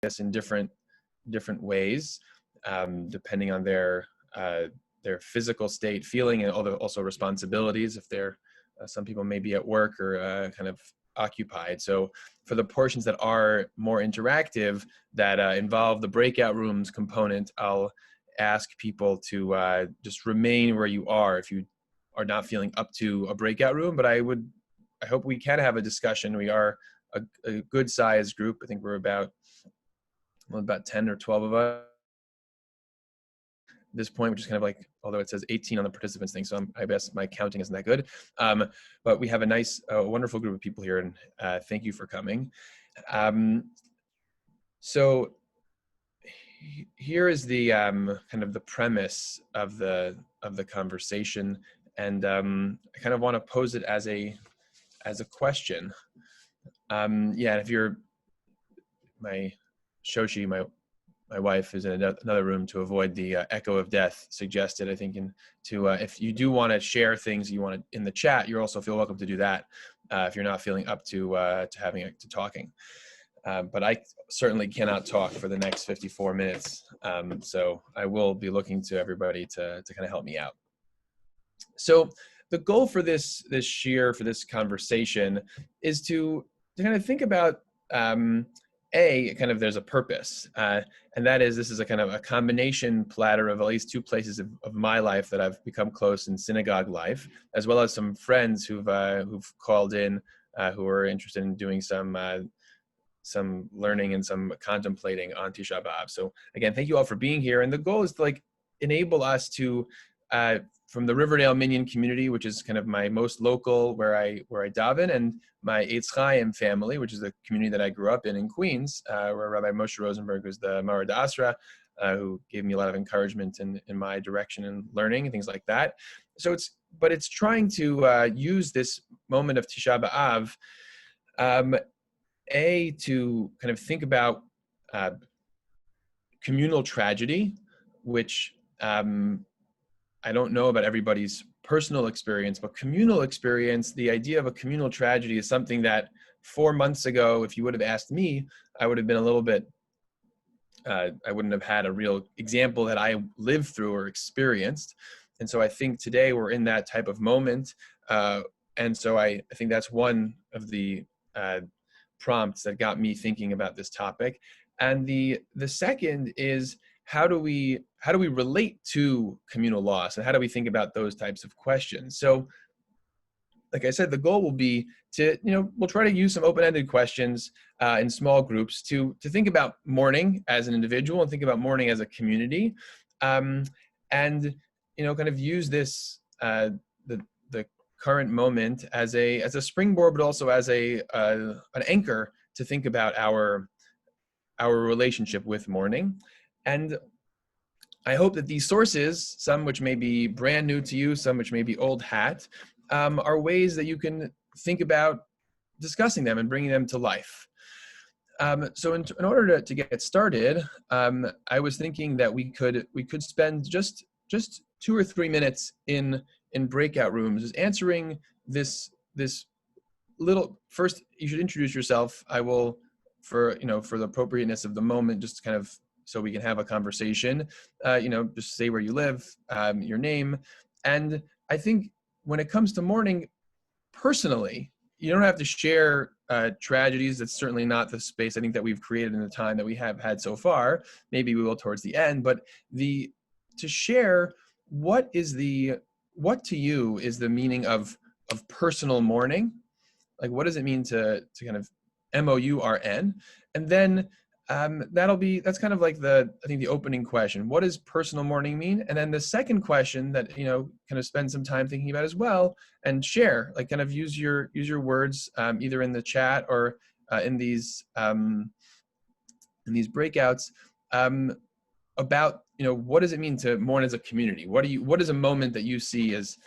this in different ways, depending on their physical state, feeling, and also responsibilities. If they're some people may be at work or kind of occupied. So for the portions that are more interactive, that involve the breakout rooms component, I'll ask people to just remain where you are if you are not feeling up to a breakout room. But I hope we can have a discussion. We are a good sized group. I think we're about 10 or 12 of us at this point, which is kind of like, although it says 18 on the participants thing, so I guess my counting isn't that good. But we have a nice, wonderful group of people here, and thank you for coming. So here is the kind of the premise of the conversation, and I kind of want to pose it as a question. Yeah, if you're my Shoshi, my wife is in another room to avoid the echo of death suggested, I think, if you do want to share things you want to in the chat, you also feel welcome to do that if you're not feeling up to talking. But I certainly cannot talk for the next 54 minutes. So I will be looking to everybody to kind of help me out. So the goal for this shiur, for this conversation, is to kind of think about there's a purpose, and that is, this is a kind of a combination platter of at least two places of my life that I've become close in synagogue life, as well as some friends who've called in, who are interested in doing some learning and some contemplating on Tisha B'Av. So again, thank you all for being here. And the goal is to enable us to, from the Riverdale Minyan community, which is kind of my most local, where I daven, and my Eitz Chaim family, which is the community that I grew up in Queens, where Rabbi Moshe Rosenberg was the Mara D'Asra, who gave me a lot of encouragement in my direction and learning and things like that. So it's trying to use this moment of Tisha B'Av, to kind of think about communal tragedy, which I don't know about everybody's personal experience, but communal experience, the idea of a communal tragedy is something that 4 months ago, if you would have asked me, I would have been a little bit, I wouldn't have had a real example that I lived through or experienced. And so I think today we're in that type of moment. And so I think that's one of the prompts that got me thinking about this topic. And the second is, how do we relate to communal loss, and how do we think about those types of questions? So like I said, the goal will be to, we'll try to use some open-ended questions in small groups to think about mourning as an individual and think about mourning as a community, and kind of use this the current moment as a springboard, but also as an anchor to think about our relationship with mourning. And I hope that these sources, some which may be brand new to you, some which may be old hat, are ways that you can think about discussing them and bringing them to life. So in order to get started, I was thinking that we could spend just 2 or 3 minutes in breakout rooms, is answering this little. First, you should introduce yourself. I will, for the appropriateness of the moment, just kind of so we can have a conversation, just say where you live, your name. And I think when it comes to mourning, personally, you don't have to share tragedies. That's certainly not the space I think that we've created in the time that we have had so far. Maybe we will towards the end, but to share what to you is the meaning of personal mourning. Like, what does it mean to kind of MOURN? And then that's kind of like I think the opening question. What does personal mourning mean? And then the second question that, kind of spend some time thinking about as well, and share, like kind of use your words, either in the chat or in these breakouts, about, what does it mean to mourn as a community? What is a moment that you see as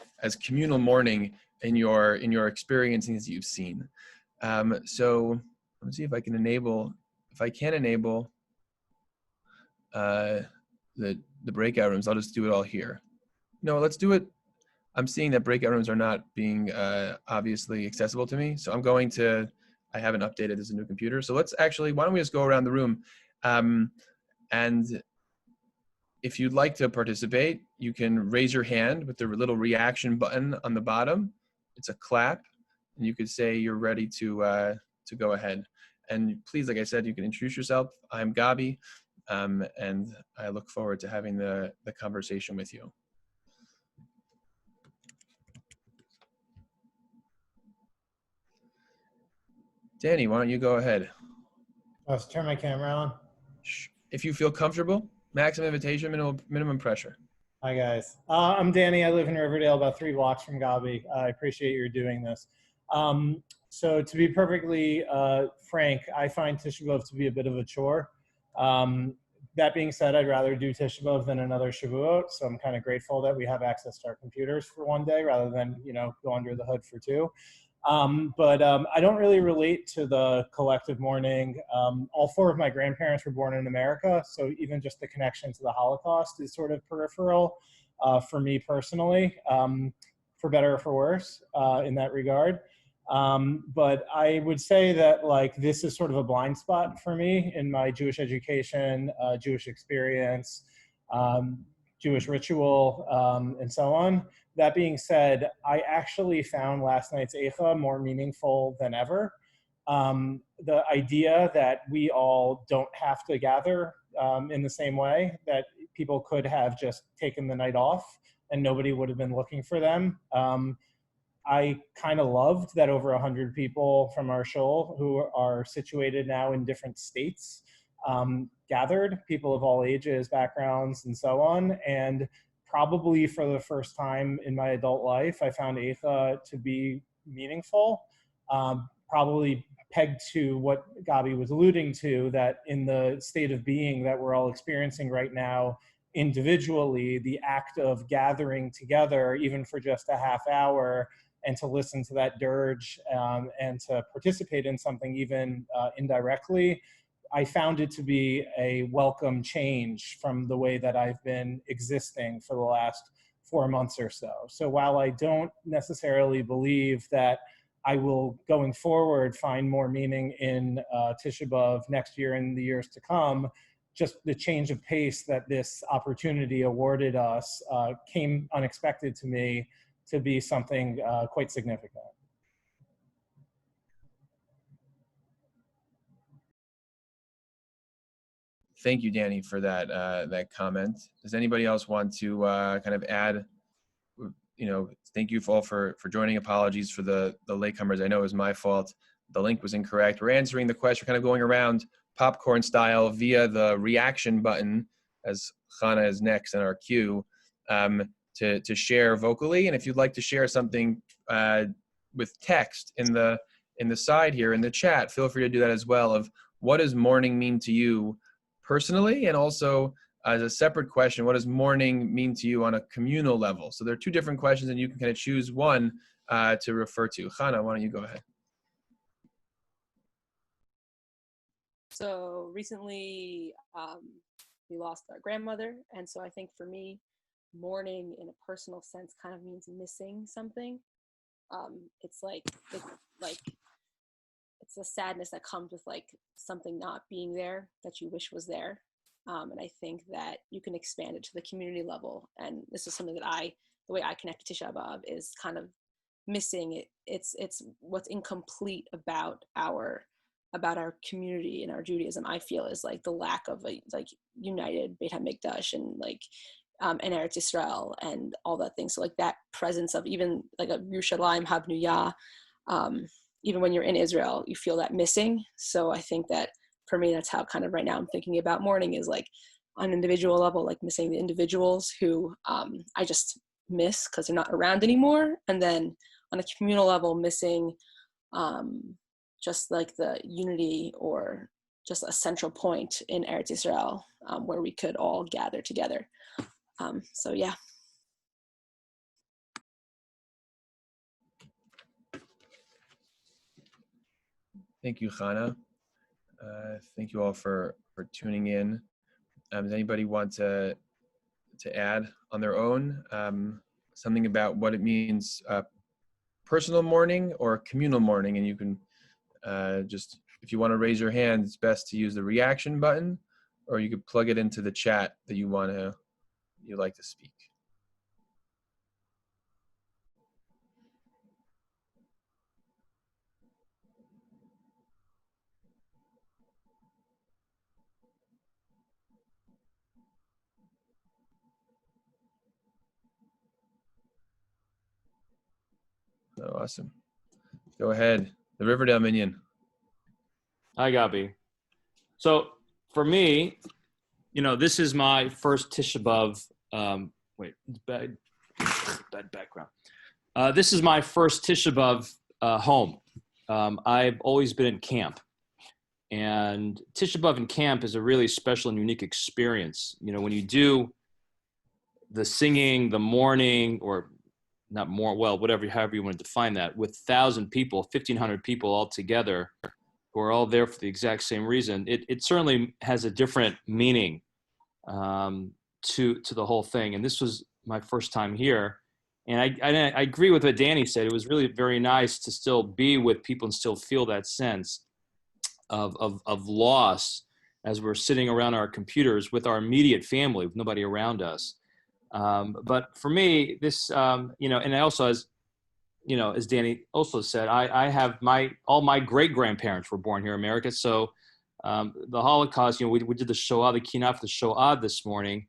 communal mourning in your experiences that you've seen? So let's see if I can enable the breakout rooms. I'll just do it all here. No, let's do it. I'm seeing that breakout rooms are not being obviously accessible to me. So I haven't updated this new computer. So why don't we just go around the room, And if you'd like to participate, you can raise your hand with the little reaction button on the bottom. It's a clap, and you could say you're ready to go ahead. And please, like I said, you can introduce yourself. I'm Gabi, and I look forward to having the conversation with you. Danny, why don't you go ahead? Let's turn my camera on. If you feel comfortable, maximum invitation, minimum pressure. Hi guys, I'm Danny. I live in Riverdale, about 3 blocks from Gabi. I appreciate you doing this. So to be perfectly frank, I find Tisha B'Av to be a bit of a chore. That being said, I'd rather do Tisha B'Av than another Shavuot. So I'm kind of grateful that we have access to our computers for one day rather than, go under the hood for 2. But I don't really relate to the collective mourning. All 4 of my grandparents were born in America, so even just the connection to the Holocaust is sort of peripheral for me personally, for better or for worse in that regard. But I would say that this is sort of a blind spot for me in my Jewish education, Jewish experience, Jewish ritual, and so on. That being said, I actually found last night's Eicha more meaningful than ever. The idea that we all don't have to gather in the same way, that people could have just taken the night off and nobody would have been looking for them. I kind of loved that over 100 people from our shul who are situated now in different states gathered, people of all ages, backgrounds, and so on. And probably for the first time in my adult life, I found Eicha to be meaningful, probably pegged to what Gabi was alluding to, that in the state of being that we're all experiencing right now, individually, the act of gathering together, even for just a half hour, and to listen to that dirge and to participate in something even indirectly, I found it to be a welcome change from the way that I've been existing for the last 4 months or so. So while I don't necessarily believe that I will, going forward, find more meaning in Tisha B'Av next year and the years to come, just the change of pace that this opportunity awarded us came unexpected to me to be something quite significant. Thank you, Danny, for that comment. Does anybody else want to kind of add? Thank you all for joining. Apologies for the latecomers. I know it was my fault. The link was incorrect. We're answering the question, kind of going around popcorn style via the reaction button, as Chana is next in our queue, to share vocally. And if you'd like to share something with text in the side here in the chat, feel free to do that as well. Of what does mourning mean to you personally, and also as a separate question, what does mourning mean to you on a communal level? So there are 2 different questions, and you can kind of choose one to refer to. Chana, why don't you go ahead? So recently we lost our grandmother, and so I think for me, mourning in a personal sense kind of means missing something. It's it's the sadness that comes with something not being there that you wish was there. And I think that you can expand it to the community level. And this is something that the way I connect to Tisha B'Av is kind of missing it. It's what's incomplete about our community and our Judaism, I feel, is the lack of a united Beit HaMikdash and and Eretz Yisrael and all that thing. So that presence of even a Yerushalayim Habnuyah, even when you're in Israel, you feel that missing. So I think that for me, that's how kind of right now I'm thinking about mourning is on an individual level, missing the individuals who I just miss because they're not around anymore. And then on a communal level, missing just the unity or just a central point in Eretz Yisrael where we could all gather together. So yeah. Thank you, Chana. Thank you all for tuning in. Does anybody want to add on their own something about what it means, personal mourning or communal mourning? And you can just, if you want to raise your hand, it's best to use the reaction button, or you could plug it into the chat that you'd like to speak. Oh, awesome. Go ahead. The Riverdale Minion. Hi, Gabi. So for me, this is my first Tisha B'Av. Bad background. This is my first Tisha B'Av home. I've always been in camp. And Tisha B'Av in camp is a really special and unique experience. When you do the singing, the mourning, or not more, well, however you want to define that, with 1,000 people, 1,500 people all together, who are all there for the exact same reason, it certainly has a different meaning to the whole thing. And this was my first time here. And I agree with what Danny said. It was really very nice to still be with people and still feel that sense of loss as we're sitting around our computers with our immediate family, with nobody around us. But for me, this, and I also, as Danny also said, I have all my great-grandparents were born here in America. So the Holocaust, we did the Shoah, the keynote for the Shoah this morning.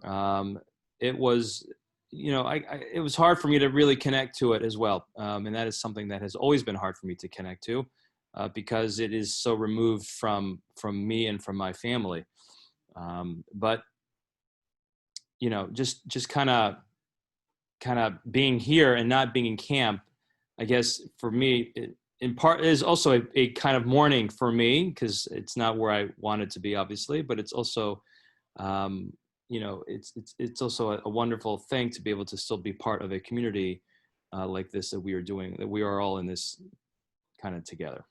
It was, it was hard for me to really connect to it as well. And that is something that has always been hard for me to connect to because it is so removed from me and from my family. But just kind of being here and not being in camp, I guess for me, in part is also a kind of mourning for me because it's not where I wanted to be, obviously, but it's also, it's also a wonderful thing to be able to still be part of a community like this that we are doing, that we are all in this kind of together.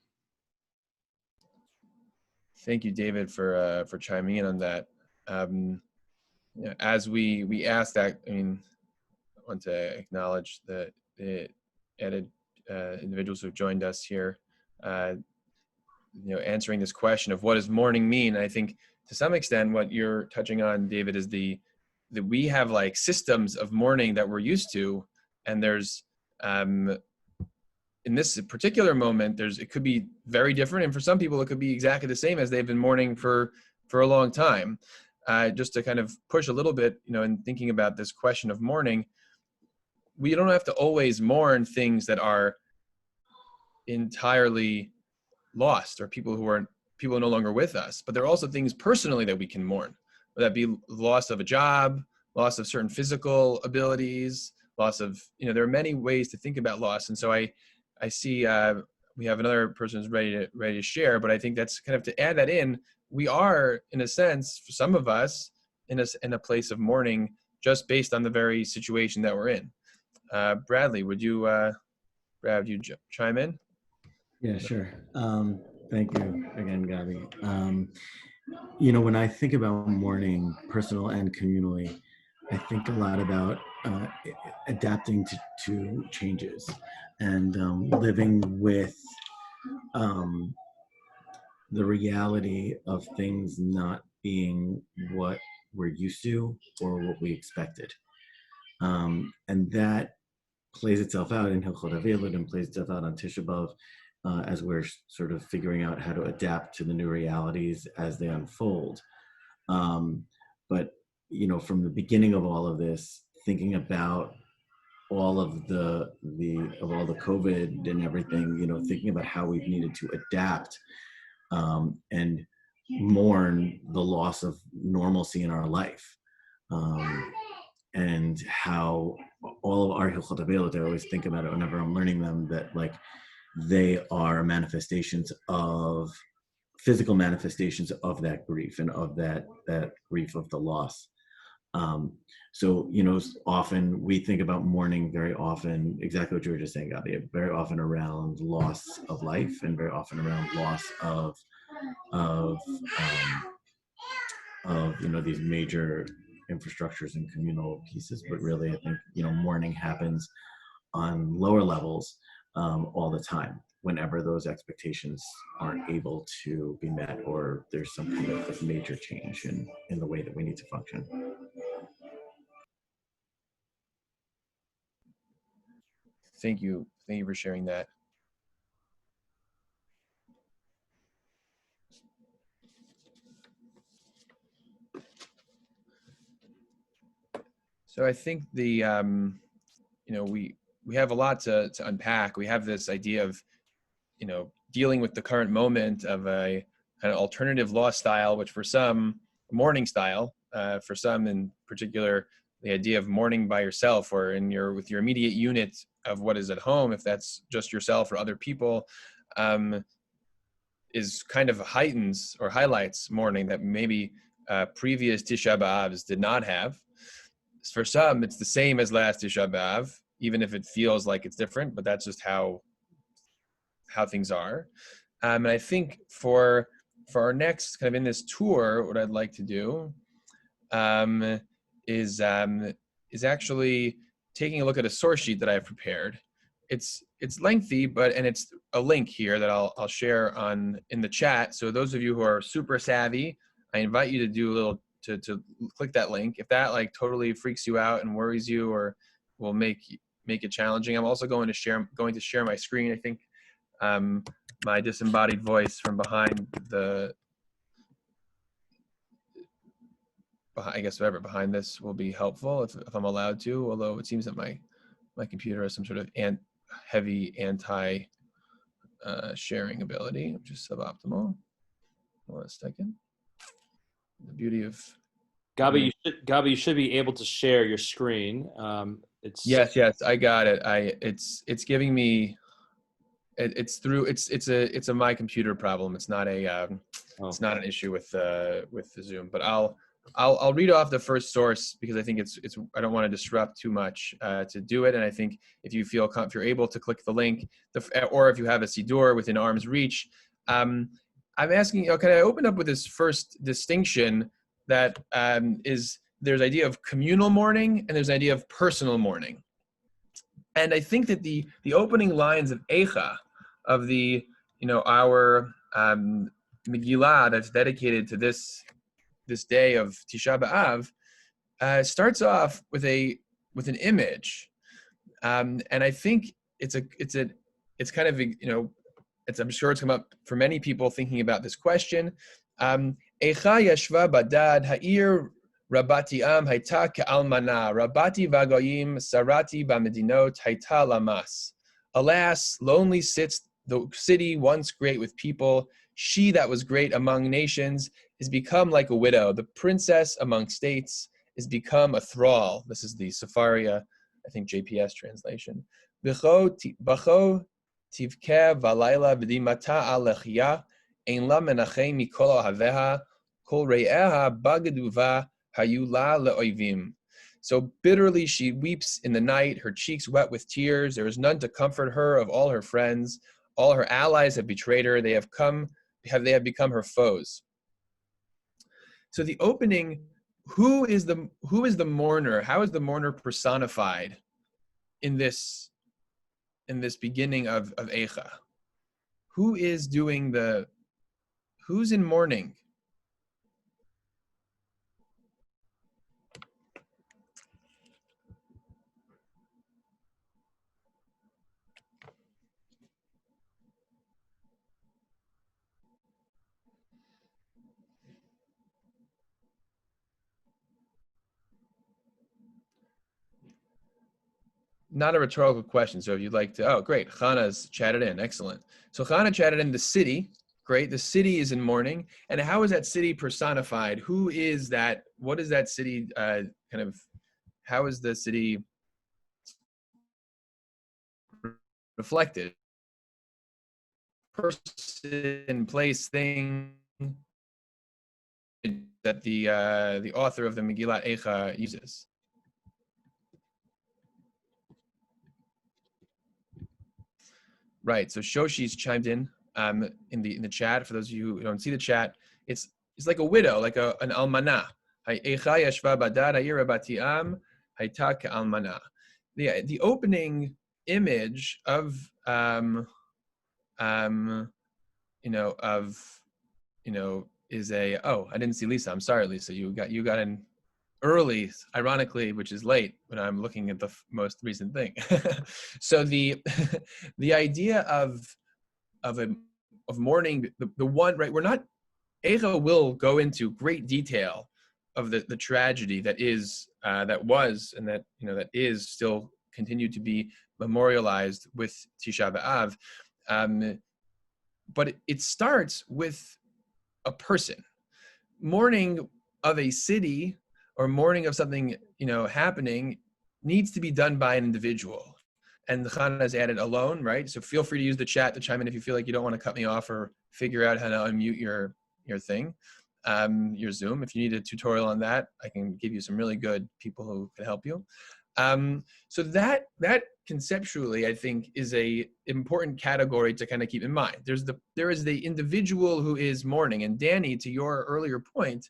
Thank you, David, for chiming in on that. As we asked that, I want to acknowledge the added individuals who've joined us here, answering this question of what does mourning mean. I think to some extent what you're touching on, David, is that we have like systems of mourning that we're used to, and there's in this particular moment, it could be very different, and for some people it could be exactly the same as they've been mourning for a long time. Just to kind of push a little bit, in thinking about this question of mourning, we don't have to always mourn things that are entirely lost or people who are no longer with us, but there are also things personally that we can mourn, whether that be loss of a job, loss of certain physical abilities, loss of, there are many ways to think about loss. And so I see we have another person who's ready to share, but I think that's kind of to add that in. We are, in a sense, for some of us, in a place of mourning, just based on the very situation that we're in. Bradley, would you chime in? Yeah, sure. Thank you again, Gabi. When I think about mourning, personal and communally, I think a lot about adapting to changes and living with the reality of things not being what we're used to or what we expected. And that plays itself out in Hilchot Avelut and plays itself out on Tisha B'Av as we're sort of figuring out how to adapt to the new realities as they unfold. But, from the beginning of all of this, thinking about all of the COVID and everything, thinking about how we've needed to adapt and mourn the loss of normalcy in our life. And how all of our Hilchot Avelut, I always think about it whenever I'm learning them, that like they are physical manifestations of that grief and of that grief of the loss. So, often we think about mourning very often, exactly what you were just saying, Gabi, very often around loss of life and very often around loss of these major infrastructures and communal pieces. But really, I think, mourning happens on lower levels all the time. whenever those expectations aren't able to be met, or there's some kind of major change in the way that we need to function. Thank you for sharing that. So I think the we have a lot to unpack. We have this idea of dealing with the current moment of a kind of alternative law style, which for some, mourning style, for some in particular, the idea of mourning by yourself or with your immediate unit of what is at home, if that's just yourself or other people, is kind of heightens or highlights mourning that maybe previous Tisha B'Avs did not have. For some, it's the same as last Tisha B'Av, even if it feels like it's different, but that's just how things are. And I think for our next kind of in this tour, what I'd like to do is actually taking a look at a source sheet that I've prepared. It's lengthy, and it's a link here that I'll share in the chat. So those of you who are super savvy, I invite you to do a little to click that link. If that like totally freaks you out and worries you or will make it challenging, I'm also going to share my screen. I think my disembodied voice from behind behind this will be helpful if I'm allowed to, although it seems that my computer has some sort of heavy anti sharing ability, which is suboptimal. Hold on a second. The beauty of Gabi, you should be able to share your screen. Yes, I got it. It's giving me it's a my computer problem. It's not it's not an issue with the Zoom. But I'll read off the first source because I think it's I don't want to disrupt too much to do it. And I think if you're able to click the link, or if you have a Sidur within arm's reach, I'm asking, can I open up with this first distinction that there's idea of communal mourning and there's idea of personal mourning. And I think that the opening lines of Eicha, of our Megillah that's dedicated to this day of Tisha B'Av, starts off with an image, and I think it's kind of I'm sure it's come up for many people thinking about this question. Eicha yashva badad ha'ir Rabati am haita ka'almana, Rabati vagoyim sarati ba'medinot haita lamas. Alas, lonely sits the city once great with people. She that was great among nations is become like a widow. The princess among states is become a thrall. This is the Safaria, I think, JPS translation. Bacho tivke valayla v'dimata alechia, ein la menachem mikol haveha, kol re'eha bagaduva hayula le'oivim. So bitterly she weeps in the night, her cheeks wet with tears. There is none to comfort her of all her friends. All her allies have betrayed her. They have become her foes. So the opening, who is the mourner? How is the mourner personified in this beginning of Eicha? Who's in mourning? Not a rhetorical question. So if you'd like to, oh, great. Chana's chatted in. Excellent. So Chana chatted in the city. Great. The city is in mourning. And how is that city personified? Who is that? What is that city how is the city reflected? Person, place, thing that the author of the Megillat Eicha uses. Right. So Shoshi's chimed in the chat. For those of you who don't see the chat, it's like a widow, like an almanah. The opening image of is a, oh, I didn't see Lisa. I'm sorry, Lisa. You got in early, ironically, which is late when I'm looking at the most recent thing. So the the idea of mourning, the one, right? We're not, Eicha will go into great detail of the tragedy that is, that was, and that, that is still continued to be memorialized with Tisha B'Av. But it starts with a person. Mourning of a city or mourning of something, happening needs to be done by an individual. And the Chana has added alone, right? So feel free to use the chat to chime in if you feel like you don't want to cut me off or figure out how to unmute your thing, your Zoom. If you need a tutorial on that, I can give you some really good people who can help you. So that conceptually, I think, is a important category to kind of keep in mind. There is the individual who is mourning, and Danny, to your earlier point,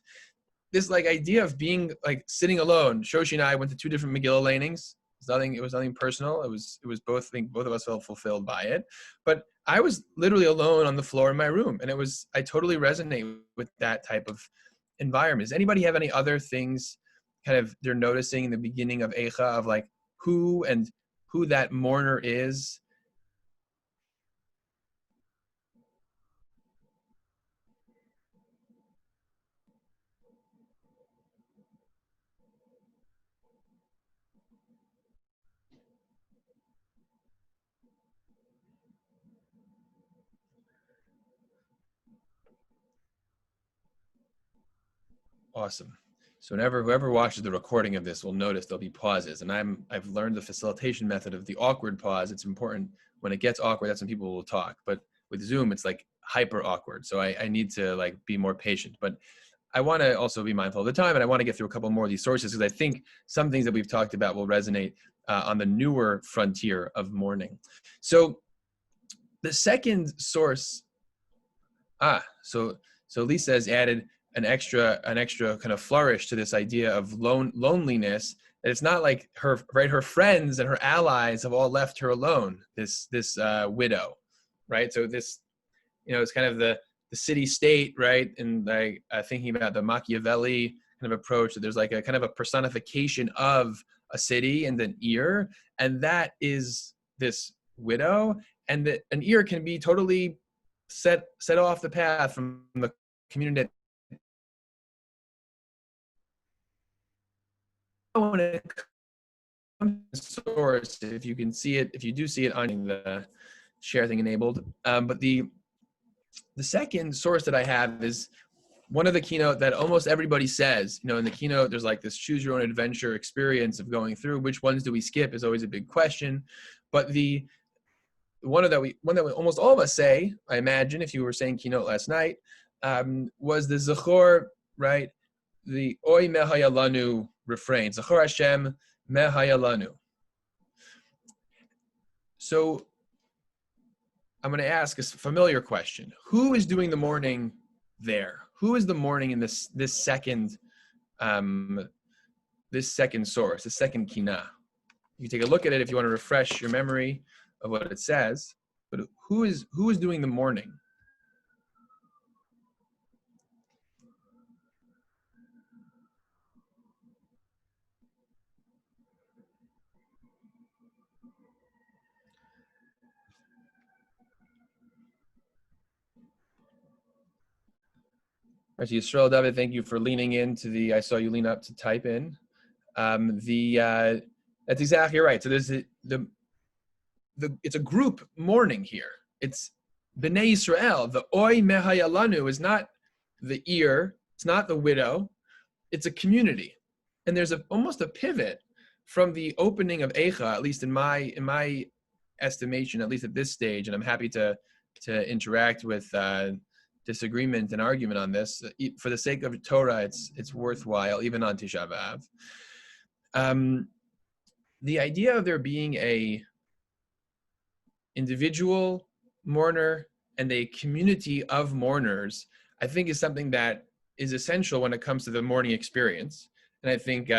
this like idea of being like sitting alone. Shoshi and I went to 2 different Megillah lanings. It was nothing personal. It was both. I think both of us felt fulfilled by it. But I was literally alone on the floor in my room, and I totally resonate with that type of environment. Does anybody have any other things kind of they're noticing in the beginning of Eicha of like who that mourner is? Awesome. So whoever watches the recording of this will notice there'll be pauses, and I've learned the facilitation method of the awkward pause. It's important when it gets awkward. That's when people will talk. But with Zoom, it's like hyper awkward. So I need to like be more patient. But I want to also be mindful of the time, and I want to get through a couple more of these sources because I think some things that we've talked about will resonate on the newer frontier of mourning. So the second source, so Lisa has added an extra kind of flourish to this idea of loneliness. That it's not like her friends and her allies have all left her alone. This widow, right? So this, it's kind of the city state, right? And like thinking about the Machiavelli kind of approach, that there's like a kind of a personification of a city and an ear, and that is this widow, and that an ear can be totally set off the path from the community. When it comes to source, if you can see it, if you do see it on the share thing enabled, but the second source that I have is one of the keynote that almost everybody says. In the keynote, there's like this choose your own adventure experience of going through. Which ones do we skip is always a big question. But the one that we almost all of us say, I imagine, if you were saying keynote last night, was the Zachor, right? The Oy Mehayalanu refrain, Zachor Hashem Mehayalanu. So I'm going to ask a familiar question. Who is doing the mourning there? Who is the mourning in this second source, this second kina? You can take a look at it if you want to refresh your memory of what it says. But who is doing the mourning? Actually, Yisrael David, thank you for leaning into I saw you lean up to type in. That's exactly right. So there's it's a group mourning here. It's B'nai Yisrael. The Oy Mehayalanu is not the ear. It's not the widow. It's a community. And there's almost a pivot from the opening of Eicha, at least in my estimation, at least at this stage, and I'm happy to interact with disagreement and argument on this. For the sake of Torah, it's worthwhile, even on Tisha B'Av. The idea of there being a individual mourner and a community of mourners, I think, is something that is essential when it comes to the mourning experience. And I think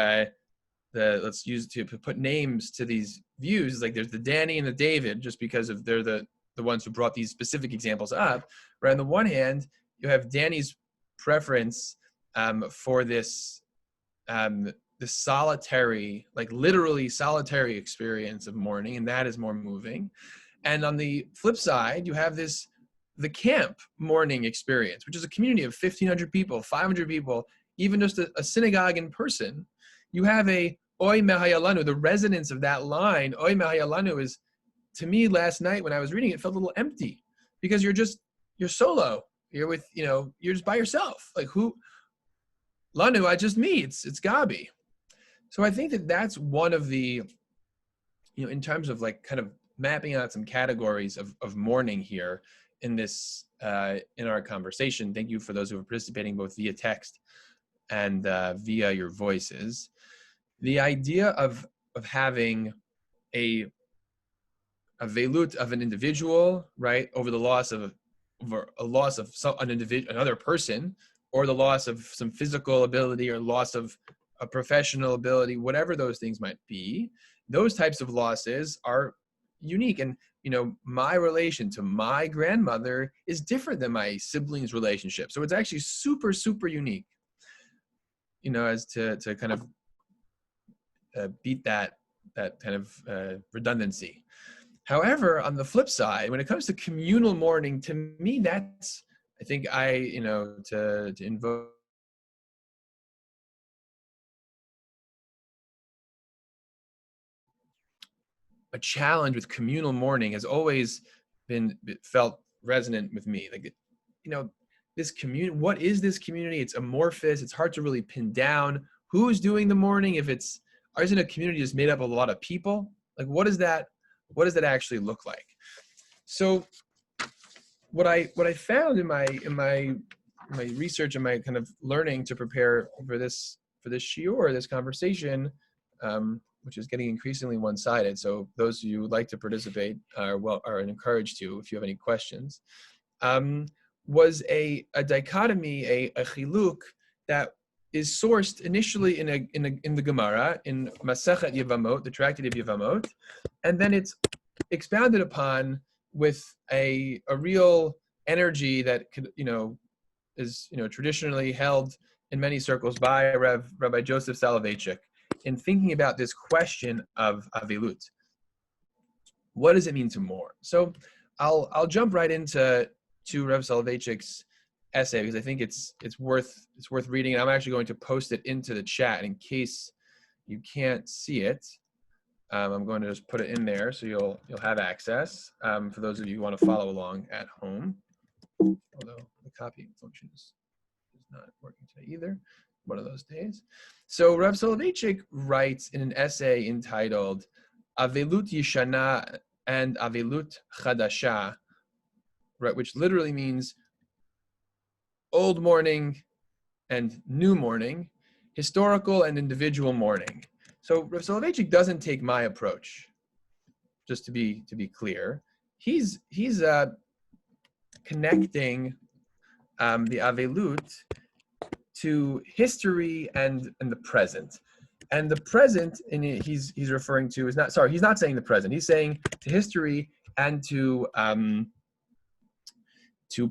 let's use to put names to these views, like there's the Danny and the David, just because of they're the the ones who brought these specific examples up. Right, on the one hand, you have Danny's preference for this the solitary, like literally solitary experience of mourning, and that is more moving. And on the flip side, you have the camp mourning experience, which is a community of 1,500 people, 500 people, even just a synagogue in person. You have a Oy Mehayalanu, the resonance of that line, Oy Mehayalanu, is, to me last night when I was reading it, felt a little empty, because you're solo. You're with, you're just by yourself. Like, who? Lanu, just me. It's Gabi. So I think that's one of the, in terms of like kind of mapping out some categories of mourning here in this, in our conversation. Thank you for those who are participating both via text and via your voices. The idea of having a velut of an individual, right, over the loss of another person, or the loss of some physical ability, or loss of a professional ability, whatever those things might be, those types of losses are unique. And, my relation to my grandmother is different than my siblings' relationship. So it's actually super, super unique, as to kind of beat that kind of redundancy. However, on the flip side, when it comes to communal mourning, to me, that's, I think to invoke a challenge with communal mourning has always felt resonant with me. Like, this community, what is this community? It's amorphous. It's hard to really pin down who's doing the mourning. Isn't a community just made up of a lot of people? Like, what does that actually look like? So what I found in my research and my kind of learning to prepare for this shiur, this conversation, which is getting increasingly one-sided. So those of you who would like to participate are encouraged to, if you have any questions, was a dichotomy, a chiluk that is sourced initially in the Gemara, in Masechet Yevamot, the Tractate of Yevamot, and then it's expounded upon with a real energy that could, is traditionally held in many circles by Rabbi Joseph Soloveitchik in thinking about this question of avilut. What does it mean to mourn? So I'll jump right into Rabbi Soloveitchik's essay, because I think it's worth reading, and I'm actually going to post it into the chat in case you can't see it. I'm going to just put it in there so you'll have access for those of you who want to follow along at home. Although the copying function is not working today either. One of those days. So Rav Soloveitchik writes in an essay entitled Avelut Yishana and Avelut Chadasha, right, which literally means old mourning and new mourning, historical and individual mourning. So Rav Soloveitchik doesn't take my approach, just to be clear. He's connecting the Avelut to history and the present. And the present he's referring to is he's not saying the present. He's saying to history and to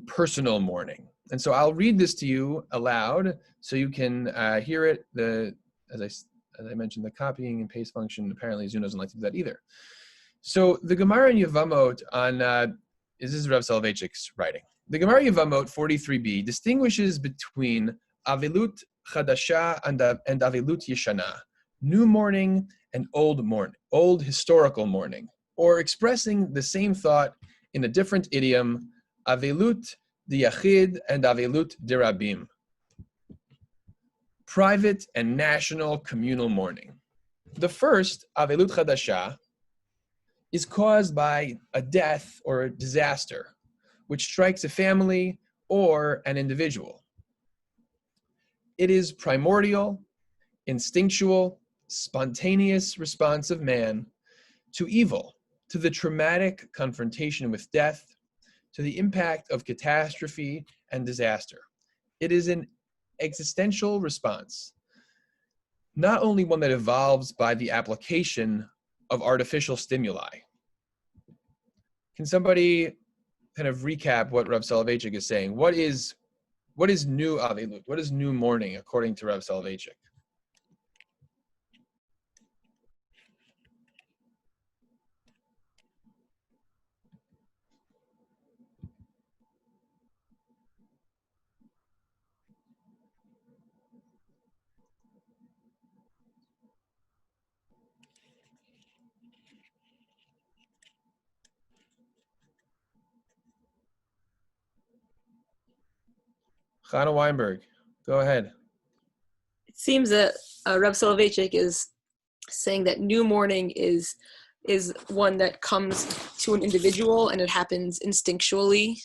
personal mourning. And so I'll read this to you aloud so you can hear it. As I mentioned, the copying and paste function, apparently Zoom doesn't like to do that either. So the Gemara in Yevamot this is Rav Soloveitchik's writing. The Gemara Yevamot 43b distinguishes between Avilut Chadasha and Avilut Yeshana, new mourning and old mourning, old historical mourning, or expressing the same thought in a different idiom, Avilut Diyachid and Avilut Dirabim, private and national communal mourning. The first, Avilut Chadasha, is caused by a death or a disaster, which strikes a family or an individual. It is primordial, instinctual, spontaneous response of man to evil, to the traumatic confrontation with death, to the impact of catastrophe and disaster. It is an existential response, not only one that evolves by the application of artificial stimuli. Can somebody kind of recap what Rav Soloveitchik is saying? What is new Avilut? What is new mourning according to Rav Soloveitchik? Chana Weinberg, go ahead. It seems that Reb Soloveitchik is saying that new mourning is one that comes to an individual and it happens instinctually,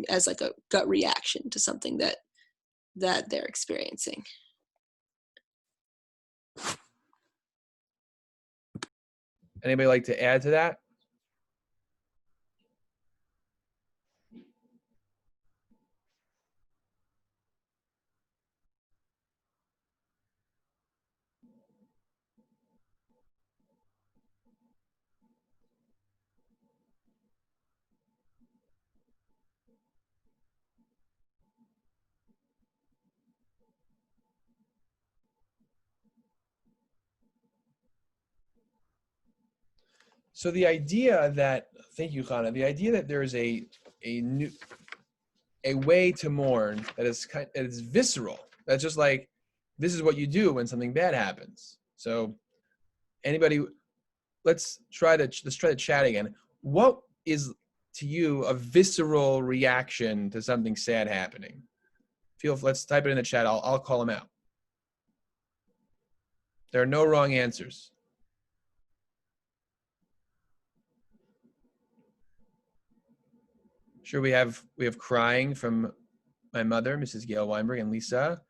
as like a gut reaction to something that they're experiencing. Anybody like to add to that? So the idea that, thank you, Chana, the idea that there is a way to mourn that is visceral. That's just like, this is what you do when something bad happens. So anybody, let's try to chat again. What is to you a visceral reaction to something sad happening? Let's type it in the chat. I'll call them out. There are no wrong answers. Sure, we have crying from my mother, Mrs. Gail Weinberg, and Lisa.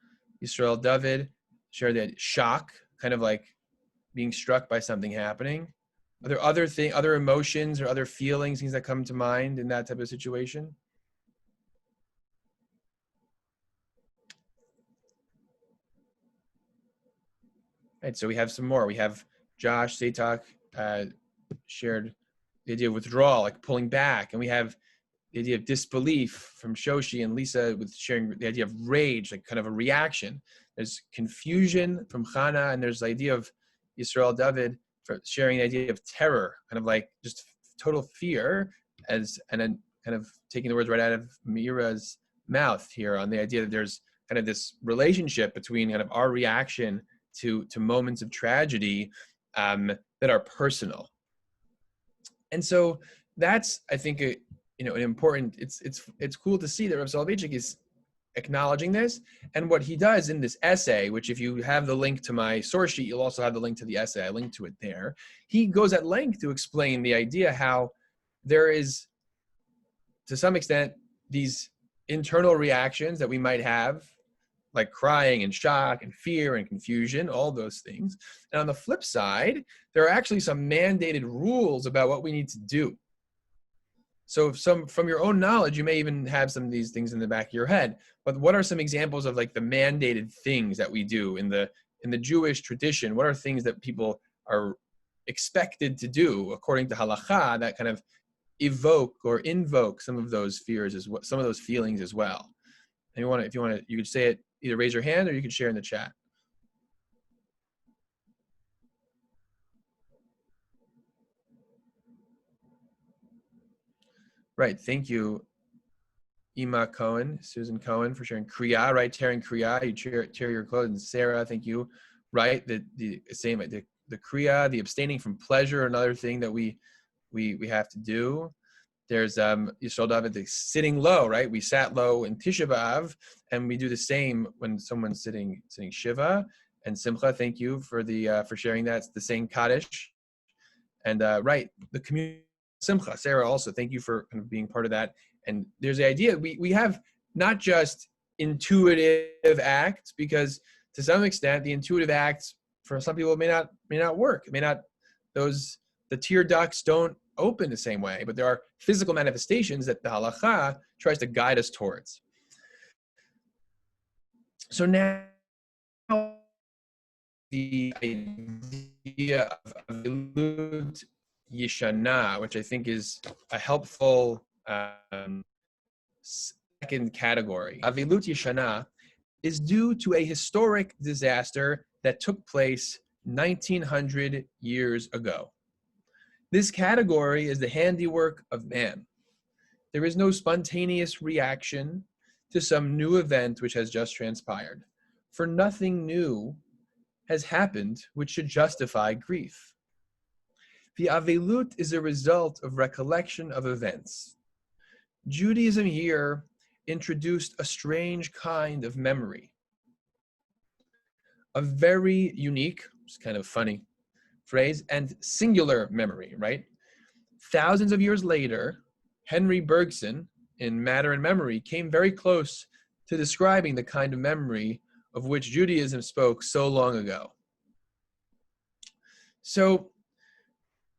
Yisrael David shared that shock, kind of like being struck by something happening. Are there other emotions or other feelings, things that come to mind in that type of situation? Right, so we have some more. We have Josh Zatok shared the idea of withdrawal, like pulling back, and we have the idea of disbelief from Shoshi and Lisa with sharing the idea of rage, like kind of a reaction. There's confusion from Chana, and there's the idea of Yisrael David for sharing the idea of terror, kind of like just total fear, and then kind of taking the words right out of Mira's mouth here on the idea that there's kind of this relationship between kind of our reaction to moments of tragedy that are personal. And so that's, I think, an important, it's cool to see that Rav Soloveitchik is acknowledging this. And what he does in this essay, which if you have the link to my source sheet, you'll also have the link to the essay. I linked to it there. He goes at length to explain the idea how there is, to some extent, these internal reactions that we might have, like crying and shock and fear and confusion, all those things. And on the flip side, there are actually some mandated rules about what we need to do. So from your own knowledge, you may even have some of these things in the back of your head, but what are some examples of like the mandated things that we do in the Jewish tradition? What are things that people are expected to do according to halakha that kind of evoke or invoke some of those fears as well, some of those feelings as well? And if you want to, you could say it, either raise your hand or you could share in the chat. Right, thank you, Ima Cohen, Susan Cohen, for sharing Kriya, right? Tearing Kriya, you tear your clothes. And Sarah, thank you. Right, the same, the Kriya, the abstaining from pleasure, another thing that we have to do. There's Yisrael David, the sitting low, right? We sat low in Tisha B'Av, and we do the same when someone's sitting Shiva. And Simcha, thank you for for sharing that. It's the same Kaddish. And right, the community Simcha. Sarah, also, thank you for kind of being part of that. And there's the idea we have not just intuitive acts, because to some extent the intuitive acts for some people may not work. It may not, the tear ducts don't open the same way, but there are physical manifestations that the halakha tries to guide us towards. So now the idea of Yishana, which I think is a helpful second category. Avilut Yishana is due to a historic disaster that took place 1900 years ago. This category is the handiwork of man. There is no spontaneous reaction to some new event which has just transpired, for nothing new has happened which should justify grief. The Avelut is a result of recollection of events. Judaism here introduced a strange kind of memory, a very unique, it's kind of funny phrase, and singular memory, right? Thousands of years later, Henry Bergson, in Matter and Memory, came very close to describing the kind of memory of which Judaism spoke so long ago. So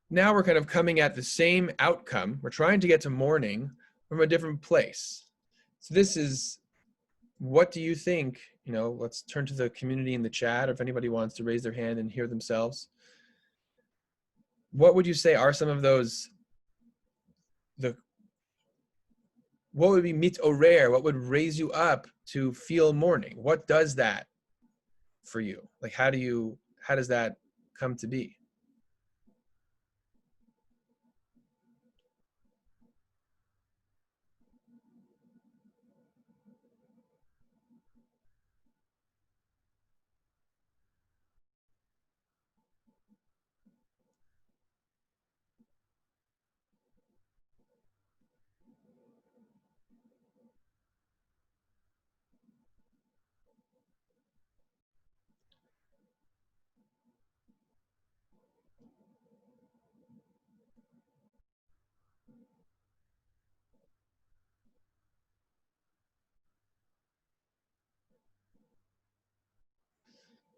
now we're kind of coming at the same outcome. We're trying to get to mourning from a different place. So this is, what do you think? You know, let's turn to the community in the chat, or if anybody wants to raise their hand and hear themselves. What would you say are some of those, what would be mitorer? What would raise you up to feel mourning? What does that for you? Like, how does that come to be?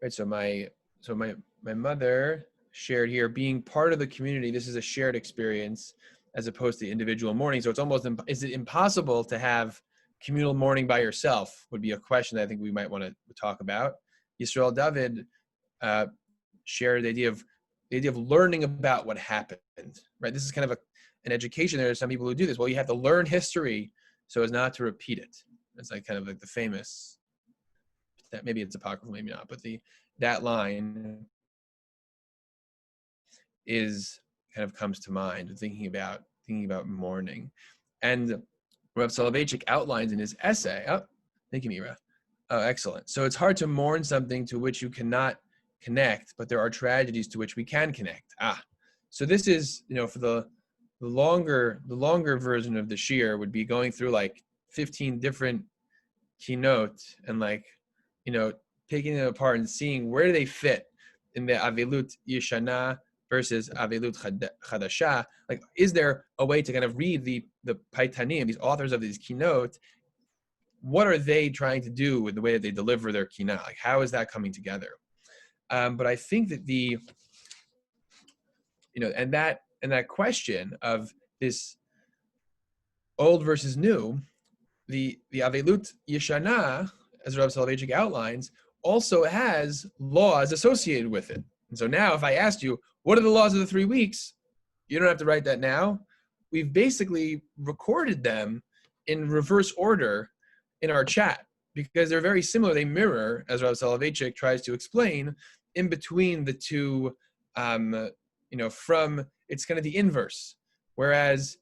Right, so my mother shared here, being part of the community, this is a shared experience as opposed to individual mourning. So it's almost, is it impossible to have communal mourning by yourself, would be a question that I think we might want to talk about. Yisrael David shared the idea of learning about what happened, right? This is kind of an education. There are some people who do this. Well, you have to learn history so as not to repeat it. It's like kind of like the famous, that maybe it's apocryphal, maybe not, but that line is kind of comes to mind thinking about mourning. And Rav Soloveitchik outlines in his essay, thank you, Mira. Oh, excellent. So it's hard to mourn something to which you cannot connect, but there are tragedies to which we can connect. So this is, you know, for the longer version of the Shiur would be going through like 15 different keynote and like, you know, taking them apart and seeing where do they fit in the Avilut Yeshana versus Avilut Chadasha. Like, is there a way to kind of read the Paitanim, these authors of these keynote? What are they trying to do with the way that they deliver their kina? Like, how is that coming together? But I think that and that question of this old versus new, the Avelut Yeshana, as Rabbi Soloveitchik outlines, also has laws associated with it. And so now if I asked you, what are the laws of the 3 weeks? You don't have to write that now. We've basically recorded them in reverse order in our chat because they're very similar. They mirror, as Rabbi Soloveitchik tries to explain, in between the two, it's kind of the inverse. Whereas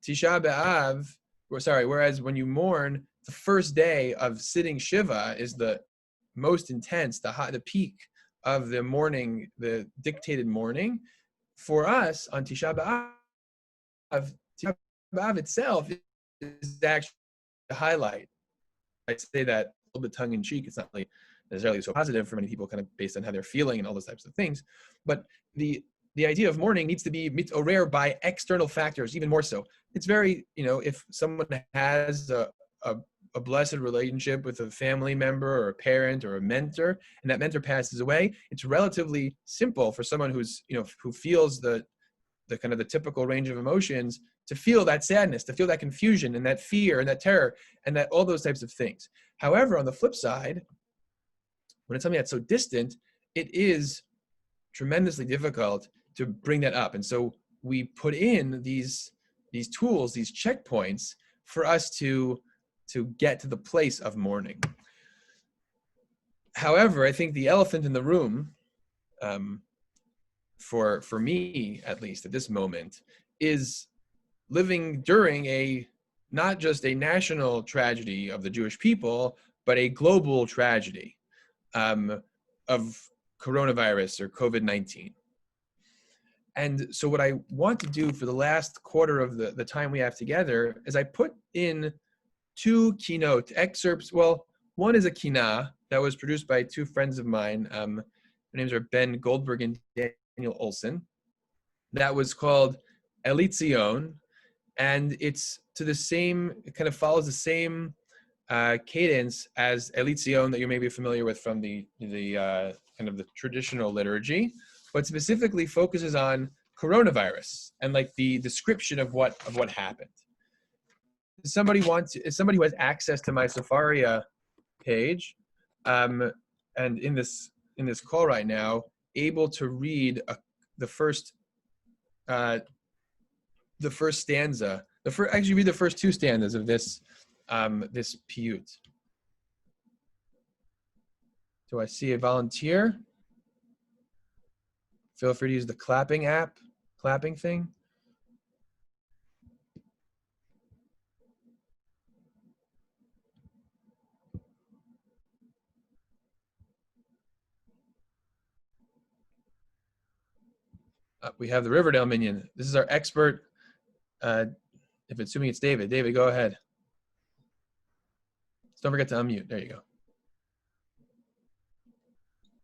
Tisha B'Av, whereas when you mourn, the first day of sitting Shiva is the most intense, the peak of the mourning, the dictated mourning. For us on Tisha B'Av itself is actually the highlight. I say that a little bit tongue in cheek. It's not really necessarily so positive for many people, kind of based on how they're feeling and all those types of things. But the idea of mourning needs to be mitorer by external factors, even more so. It's very, if someone has a blessed relationship with a family member or a parent or a mentor, and that mentor passes away, it's relatively simple for someone who's, who feels the kind of the typical range of emotions to feel that sadness, to feel that confusion and that fear and that terror and that all those types of things. However, on the flip side, when it's something that's so distant, it is tremendously difficult to bring that up. And so we put in these tools, these checkpoints for us to get to the place of mourning. However, I think the elephant in the room, for me at least at this moment, is living during not just a national tragedy of the Jewish people, but a global tragedy of coronavirus or COVID-19. And so what I want to do for the last quarter of the time we have together is I put in 2 keynote excerpts. Well, one is a kinah that was produced by 2 friends of mine. Their names are Ben Goldberg and Daniel Olson. That was called Elitzion, and it's it kind of follows the same cadence as Elitzion that you may be familiar with from the kind of the traditional liturgy, but specifically focuses on coronavirus and like the description of what happened. If somebody who has access to my Sefaria page, and in this call right now, able to read the first stanza, actually read the first 2 stanzas of this piyut. Do I see a volunteer? Feel free to use the clapping thing. We have the Riverdale minion. This is our expert. If it's assuming it's David. David, go ahead. Don't forget to unmute. There you go.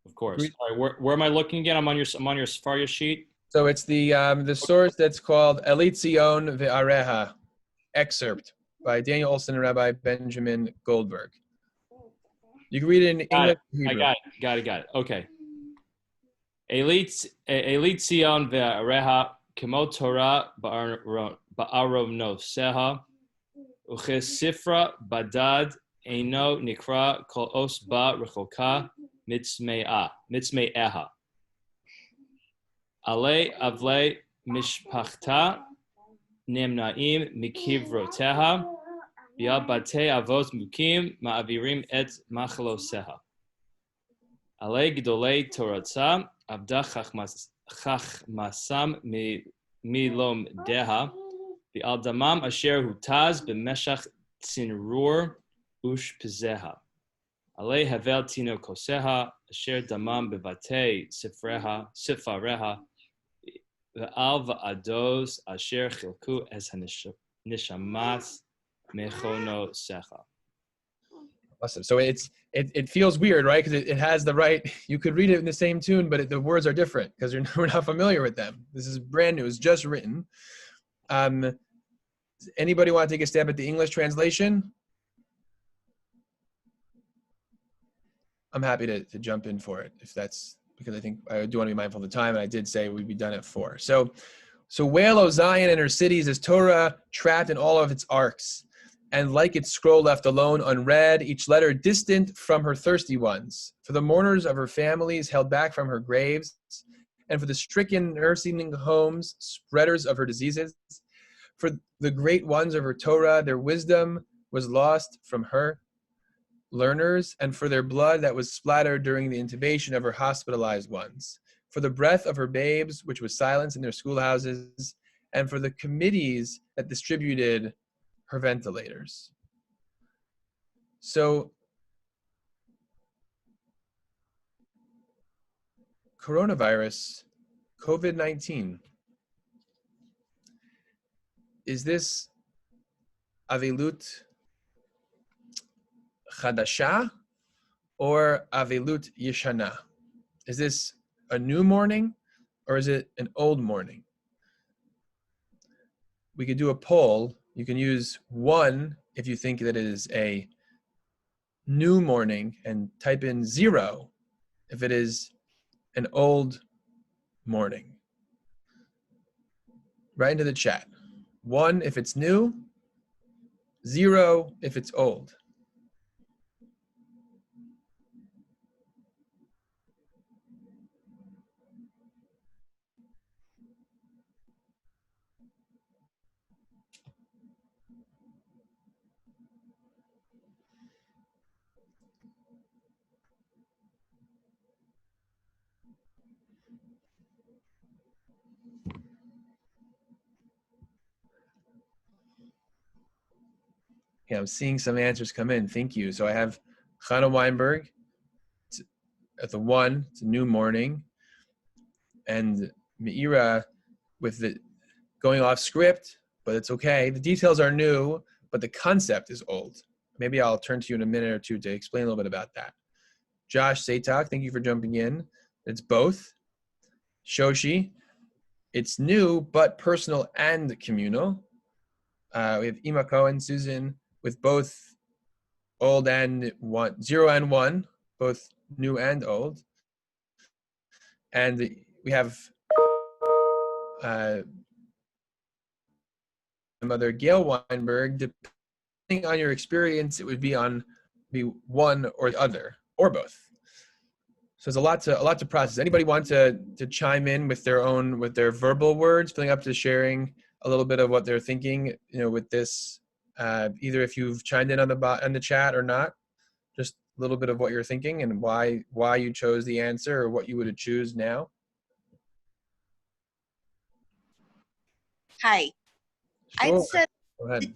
Of course. All right, where am I looking again? I'm on your Sefaria sheet. So it's the source that's called Elitzion ve'areha, excerpt by Daniel Olson and Rabbi Benjamin Goldberg. You can read it in English. I got it. Okay. Elitzion ve'areha kemo Torah ba'aronoseha uchesifra badad eino nikra kol os ba rechoka mitzme'eha. Ale avle mishpachta nemnaim mikivroteha bia bate avos mukim ma'avirim et machaloseha. Ale gidolei toratza avda chachmasam milom deha bi'al damam asher hutaz b'meshach tzinrur ush pizeha. Ale havel tino koseha asher damam bevate sifareha ve'al va'ados asher chilku es hanishamas mechono secha. Awesome. So it feels weird, right? Because it has the right. You could read it in the same tune, but the words are different because we're not familiar with them. This is brand new. It's just written. Anybody want to take a stab at the English translation? I'm happy to jump in for it if that's because I think I do want to be mindful of the time, and I did say we'd be done at 4. So wail, O Zion, and her cities as Torah trapped in all of its arcs, and like its scroll left alone unread, each letter distant from her thirsty ones, for the mourners of her families held back from her graves, and for the stricken nursing homes, spreaders of her diseases, for the great ones of her Torah, their wisdom was lost from her learners, and for their blood that was splattered during the intubation of her hospitalized ones, for the breath of her babes, which was silenced in their schoolhouses, and for the committees that distributed her ventilators. So coronavirus, COVID-19, is this avilut chadasha or avilut yeshana? Is this a new mourning or is it an old mourning? We could do a poll. You can use 1 if you think that it is a new mourning and type in 0 if it is an old mourning. Right into the chat. 1 if it's new, 0 if it's old. Yeah, I'm seeing some answers come in. Thank you. So I have Chana Weinberg at the 1. It's a new morning. And Meira with the going off script, but it's okay. The details are new, but the concept is old. Maybe I'll turn to you in a minute or two to explain a little bit about that. Josh Satak, thank you for jumping in. It's both. Shoshi, it's new, but personal and communal. We have Ima Cohen, Susan, with both old and 1, 0 and 1, both new and old. And we have Mother Gail Weinberg. Depending on your experience, it would be one or the other, or both. So there's a lot to process. Anybody want to chime in with their verbal words, feeling up to sharing a little bit of what they're thinking, with this, either if you've chimed in on the chat or not, just a little bit of what you're thinking and why you chose the answer or what you would choose now. Hi. Sure. I'd say Go ahead,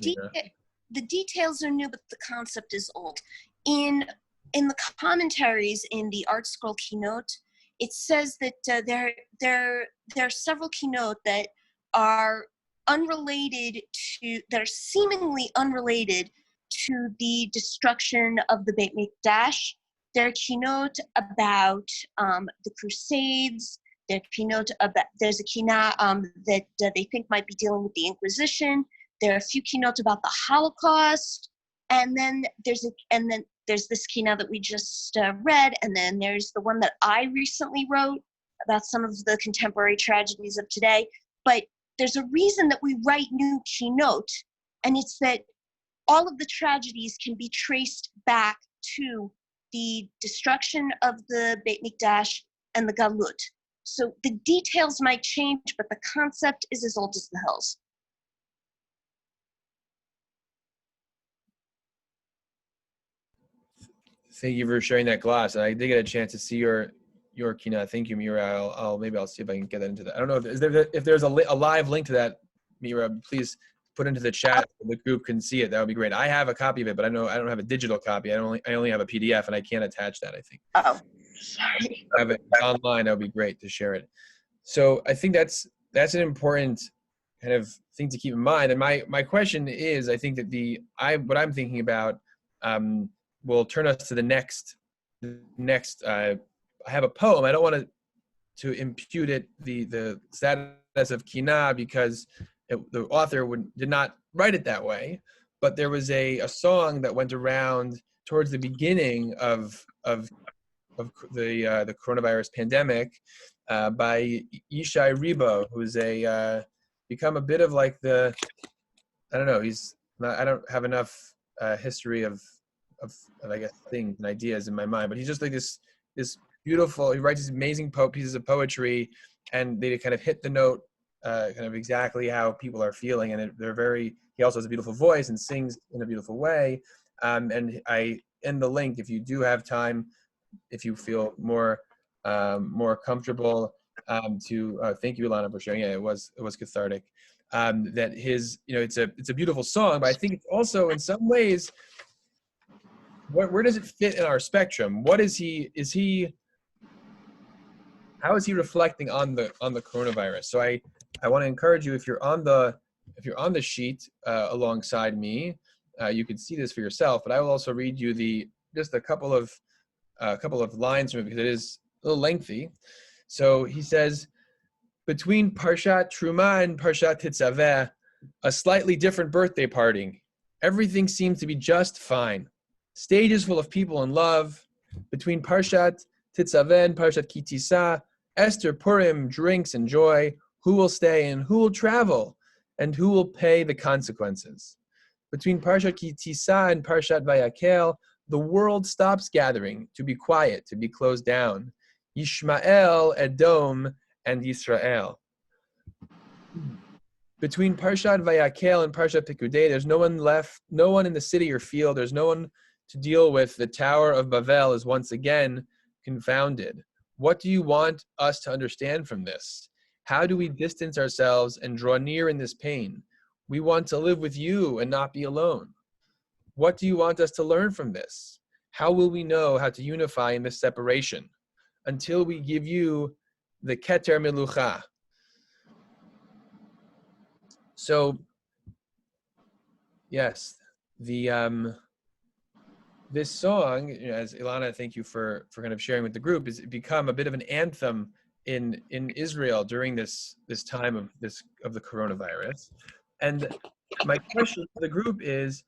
the details are new, but the concept is old. In the commentaries in the Art Scroll keynote, it says that there are several keynote that are seemingly unrelated to the destruction of the Beit Mikdash. There are keynote about the Crusades. There's a keynote that they think might be dealing with the Inquisition. There are a few keynotes about the Holocaust, and then there's this keynote that we just read, and then there's the one that I recently wrote about some of the contemporary tragedies of today. But there's a reason that we write new keynote, and it's that all of the tragedies can be traced back to the destruction of the Beit Mikdash and the Galut. So the details might change, but the concept is as old as the hills. Thank you for sharing that gloss. And I did get a chance to see your keynote. Thank you, Mira. I'll see if I can get that into that. I don't know if there's a live link to that, Mira. Please put into the chat so the group can see it. That would be great. I have a copy of it, but I don't have a digital copy. I only have a PDF, and I can't attach that, I think. Oh, sorry. I have it online. That would be great to share it. So I think that's an important kind of thing to keep in mind. And my question is, I think that what I'm thinking about will turn us to the next. I have a poem. I don't want to impute it the status of kina because the author did not write it that way. But there was a song that went around towards the beginning of the coronavirus pandemic by Yishai Ribo, who's become a bit of like I don't have enough history of I guess things and ideas in my mind, but he's just like this beautiful. He writes these amazing pieces of poetry, and they kind of hit the note, kind of exactly how people are feeling, and they're very. He also has a beautiful voice and sings in a beautiful way. And I in the link, if you do have time, if you feel more comfortable, to thank you, Ilana, for sharing. Yeah, it was cathartic. That it's a beautiful song, but I think it's also in some ways. Where does it fit in our spectrum? How is he reflecting on the coronavirus? So I want to encourage you, if you're on the sheet alongside me, you can see this for yourself, but I will also read you just a couple of lines from it because it is a little lengthy. So he says, between Parshat Truma and Parshat Tetzaveh, a slightly different birthday partying. Everything seemed to be just fine. Stages full of people in love. Between Parshat Tetzaveh and Parshat Ki Tisa, Esther, Purim, drinks and joy. Who will stay and who will travel? And who will pay the consequences? Between Parshat Ki Tisa and Parshat Vayakel, the world stops gathering, to be quiet, to be closed down. Yishmael, Edom, and Yisrael. Between Parshat Vayakel and Parshat Pikudei, there's no one left, no one in the city or field, there's no one to deal with. The Tower of Babel is once again confounded. What do you want us to understand from this? How do we distance ourselves and draw near in this pain? We want to live with you and not be alone. what do you want us to learn from this? How will we know how to unify in this separation? Until we give you the Keter Melucha. So, yes, the this song, as Ilana, thank you for kind of sharing with the group, has become a bit of an anthem in Israel during this time of the coronavirus. And my question to the group is,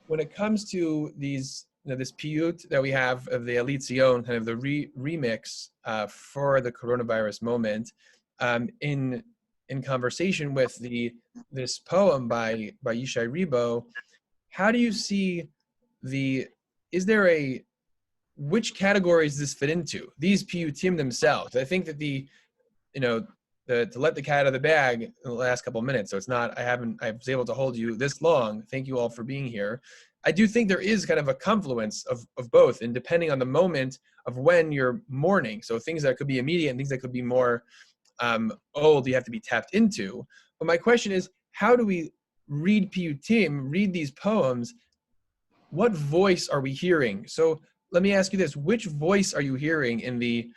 when it comes to these, this piyut that we have of the Elit Zion, kind of the remix for the coronavirus moment, in conversation with this poem by Yishai Ribo, how do you see which categories does this fit into? These piyutim themselves. I think that to let the cat out of the bag in the last couple of minutes. So it's not, I was able to hold you this long. Thank you all for being here. I do think there is kind of a confluence of both, and depending on the moment of when you're mourning. So things that could be immediate and things that could be more old, you have to be tapped into. But my question is, how do we read piyutim, read these poems? What voice are we hearing? So let me ask you this: which voice are you hearing in this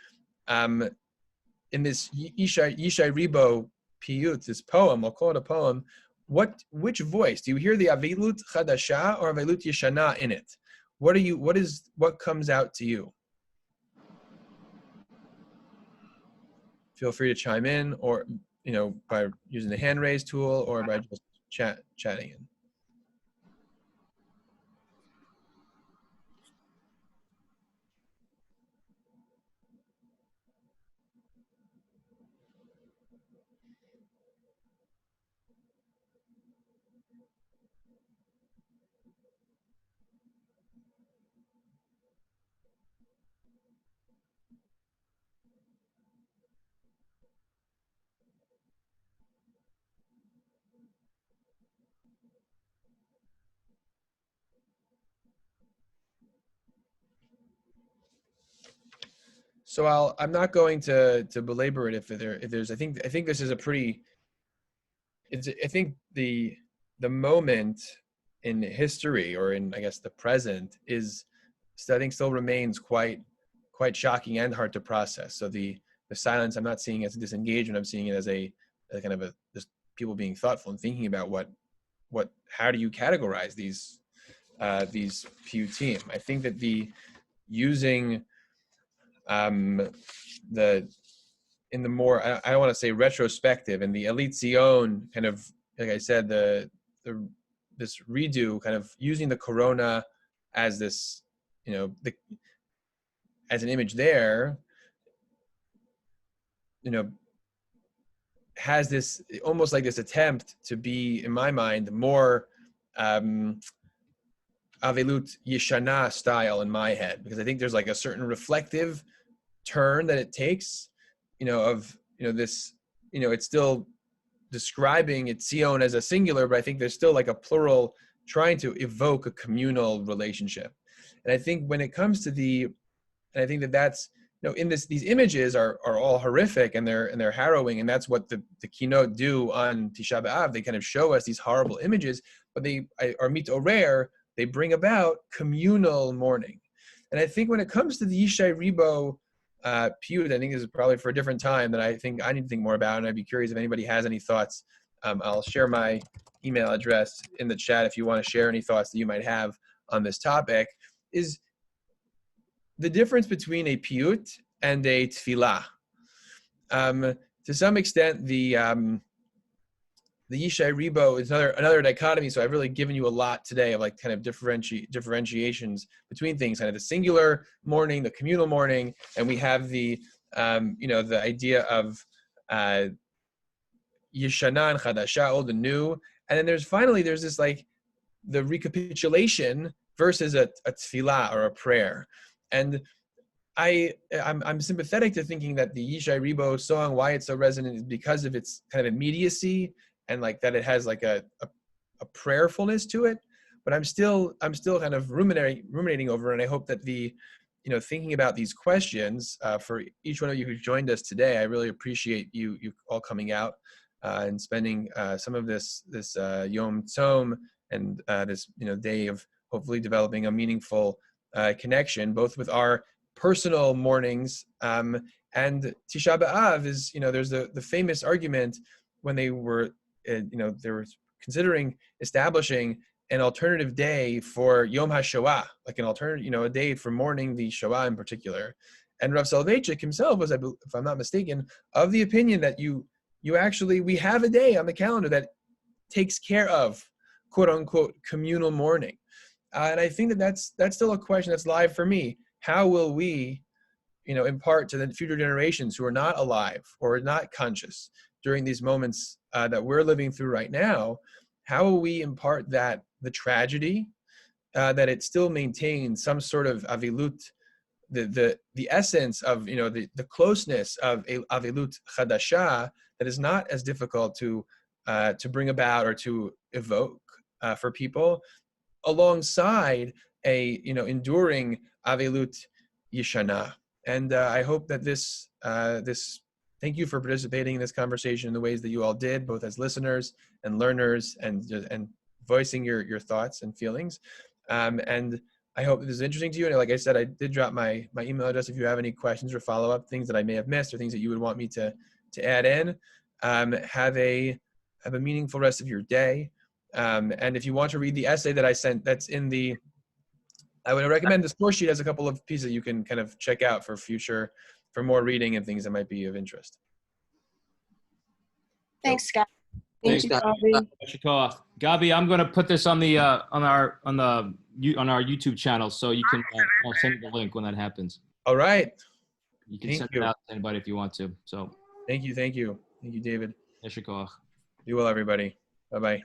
Yishai Ribo piyut, this poem? I'll call it a poem. Which voice do you hear? The Avilut Chadasha or Avilut Yeshana in it? What comes out to you? Feel free to chime in, or by using the hand raise tool, or by just chatting in. So I'm not going to belabor it if there's I think this is a pretty, I think the moment in history, or in, I guess, the present, still remains quite shocking and hard to process. So the silence, I'm not seeing it as a disengagement. I'm seeing it as a kind of just people being thoughtful and thinking about how do you categorize these piyutim. I think that using in the more, I don't want to say retrospective, and the Elit Zion kind of, like I said, this redo, kind of using the corona as this, as an image there, has this almost like this attempt to be, in my mind, more Avelut Yeshana style in my head, because I think there's like a certain reflective turn that it takes, this, it's still describing it's Zion as a singular, but I think there's still like a plural trying to evoke a communal relationship. And I think when it comes to and I think that's, in these images are all horrific, and they're harrowing, and that's what the keynote do on Tisha B'Av. They kind of show us these horrible images, but they are mitorer, they bring about communal mourning. And I think when it comes to the Yishai Ribo piyut, I think this is probably for a different time that I think I need to think more about, and I'd be curious if anybody has any thoughts. I'll share my email address in the chat if you want to share any thoughts that you might have on this topic. Is the difference between a piyut and a tefillah. To some extent, the Yishai Ribo is another dichotomy. So I've really given you a lot today of like kind of differentiations between things, kind of the singular mourning, the communal mourning, and we have the the idea of Yeshana and Chadasha, old and new, and then there's this like the recapitulation versus a tefillah or a prayer. And I'm sympathetic to thinking that the Yishai Ribo song, why it's so resonant, is because of its kind of immediacy, and like that it has like a prayerfulness to it. But I'm still kind of ruminating over it, and I hope that thinking about these questions for each one of you who joined us today, I really appreciate you all coming out and spending some of this Yom Tzom this day of hopefully developing a meaningful connection, both with our personal mournings and Tisha B'Av is, there's the famous argument when they were considering establishing an alternative day for Yom HaShoah, like an alternative, a day for mourning the Shoah in particular. And Rav Soloveitchik himself was, if I'm not mistaken, of the opinion that we have a day on the calendar that takes care of quote unquote communal mourning. And I think that's still a question that's live for me. How will we, impart to the future generations who are not alive or not conscious during these moments that we're living through right now? How will we impart the tragedy, that it still maintains some sort of avilut, the essence of the closeness of avilut chadasha that is not as difficult to bring about or to evoke for people, alongside a enduring avilut yishana. And I hope that this thank you for participating in this conversation in the ways that you all did, both as listeners and learners, and voicing your thoughts and feelings. And I hope this is interesting to you. And like I said, I did drop my email address if you have any questions or follow-up, things that I may have missed or things that you would want me to add in. Have a meaningful rest of your day. And if you want to read the essay that I sent, that's I would recommend the score sheet has a couple of pieces you can kind of check out for more reading and things that might be of interest. Thanks, Scott. Thanks, Gabi. Gabi, I'm going to put this on the on our YouTube channel, so you can I'll send you the link when that happens. All right. You can send it out to anybody if you want to. So thank you, David. Yeshikoach. Be well, everybody. Bye-bye.